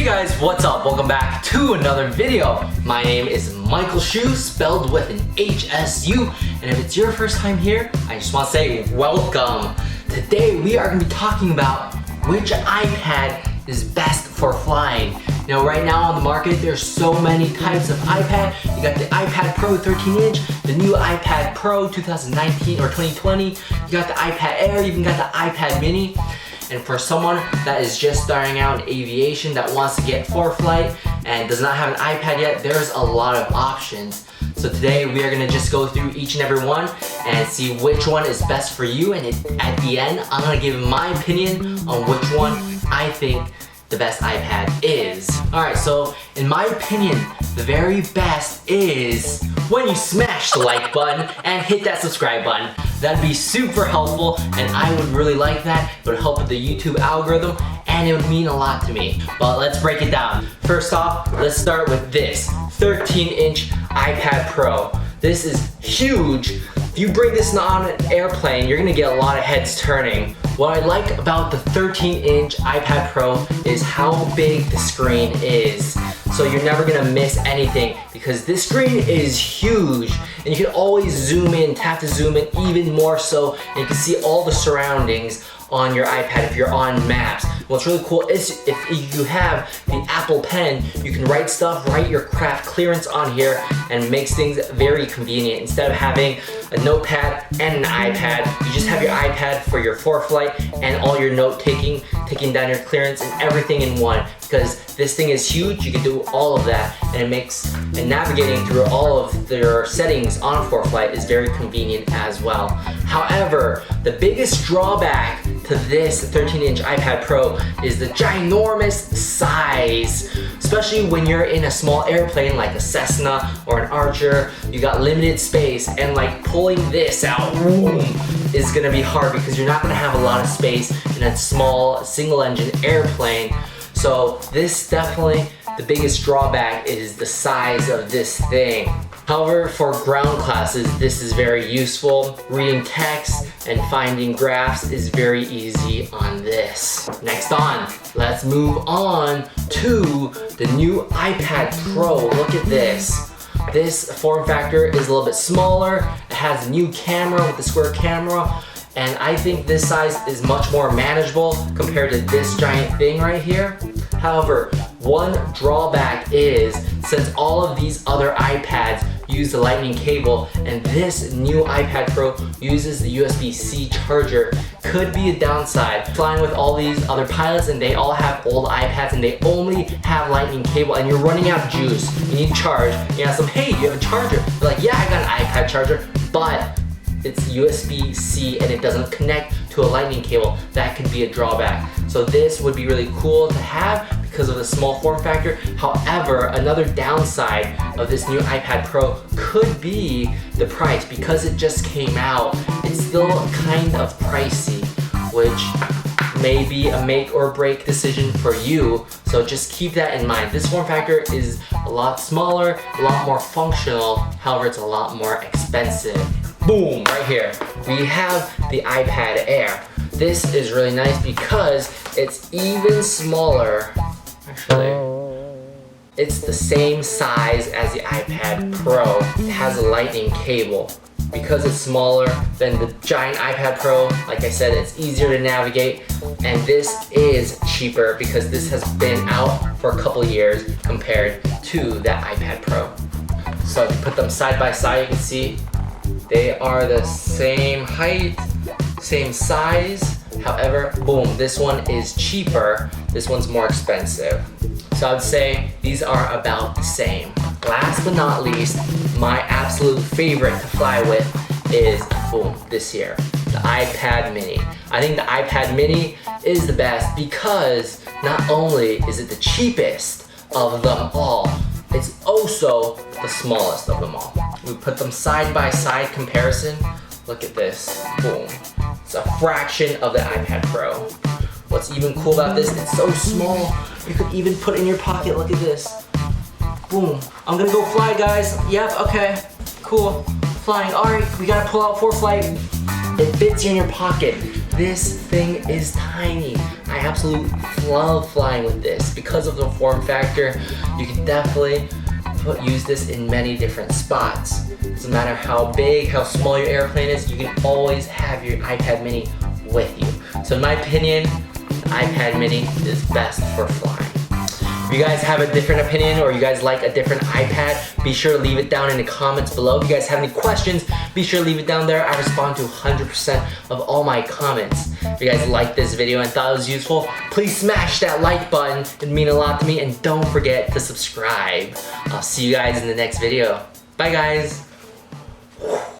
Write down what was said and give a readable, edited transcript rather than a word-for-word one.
Hey guys, what's up? Welcome back to another video. My name is Michael Hsu, spelled with an HSU, and if it's your first time here, I just want to say welcome. Today we are going to be talking about which iPad is best for flying. You know, right now on the market, there's so many types of iPad. You got the iPad Pro 13-inch, the new iPad Pro 2019 or 2020. You got the iPad Air, you even got the iPad Mini. And for someone that is just starting out in aviation that wants to get for flight and does not have an iPad yet, there's a lot of options. So today we are going to just go through each and every one and see which one is best for you, and at the end I'm going to give my opinion on which one I think the best iPad is. Alright, so in my opinion, the very best is when you smash the like button and hit that subscribe button. That'd be super helpful, and I would really like that. It would help with the YouTube algorithm, and it would mean a lot to me. But let's break it down. First off, let's start with this 13-inch iPad Pro. This is huge. If you bring this on an airplane, you're gonna get a lot of heads turning. What I like about the 13-inch iPad Pro is how big the screen is. So you're never gonna miss anything because this screen is huge, and you can always zoom in, tap to zoom in even more so, and you can see all the surroundings on your iPad if you're on maps. What's really cool is if you have the Apple Pen, you can write stuff, write your craft clearance on here, and makes things very convenient. Instead of having a notepad and an iPad, you just have your iPad for your ForeFlight and all your note taking down your clearance and everything in one. Because this thing is huge, you can do all of that, and it makes navigating through all of their settings on ForeFlight is very convenient as well. However, the biggest drawback to this 13-inch iPad Pro is the ginormous size. Especially when you're in a small airplane like a Cessna or an Archer, you got limited space, and like pulling this out is gonna be hard because you're not gonna have a lot of space in a small single-engine airplane. So this definitely, the biggest drawback is the size of this thing. However, for ground classes, this is very useful. Reading text and finding graphs is very easy on this. Next on, let's move on to the new iPad Pro. Look at this. This form factor is a little bit smaller. It has a new camera with the square camera, and I think this size is much more manageable compared to this giant thing right here. However, one drawback is since all of these other iPads use the lightning cable and this new iPad Pro uses the USB-C charger, could be a downside. Flying with all these other pilots and they all have old iPads and they only have lightning cable and you're running out of juice. You need charge. You ask them, hey, do you have a charger? They're like, yeah, I got an iPad charger, but it's USB-C and it doesn't connect to a lightning cable. That could be a drawback. So this would be really cool to have because of the small form factor. However, another downside of this new iPad Pro could be the price. Because it just came out, it's still kind of pricey, which may be a make or break decision for you. So just keep that in mind. This form factor is a lot smaller, a lot more functional. However, it's a lot more expensive. Boom, right here. We have the iPad Air. This is really nice because it's even smaller. Actually, it's the same size as the iPad Pro. It has a lightning cable. Because it's smaller than the giant iPad Pro, like I said, it's easier to navigate, and this is cheaper because this has been out for a couple years compared to that iPad Pro. So if you put them side by side, you can see they are the same height, same size. However, boom, this one is cheaper, this one's more expensive. So I would say these are about the same. Last but not least, my absolute favorite to fly with is, boom, this here, the iPad Mini. I think the iPad Mini is the best because not only is it the cheapest of them all, it's also the smallest of them all. We put them side by side comparison. Look at this, boom. It's a fraction of the iPad Pro. What's even cool about this, it's so small, you could even put it in your pocket. Look at this. Boom. I'm gonna go fly, guys. Yep, okay, cool. Flying, all right, we gotta pull out ForeFlight. It fits in your pocket. This thing is tiny. I absolutely love flying with this. Because of the form factor, you can definitely use this in many different spots. Doesn't matter how big, how small your airplane is, you can always have your iPad mini with you. So in my opinion, the iPad mini is best for flying. If you guys have a different opinion or you guys like a different iPad, be sure to leave it down in the comments below. If you guys have any questions, be sure to leave it down there. I respond to 100% of all my comments. If you guys liked this video and thought it was useful, please smash that like button. It'd mean a lot to me, and don't forget to subscribe. I'll see you guys in the next video. Bye guys.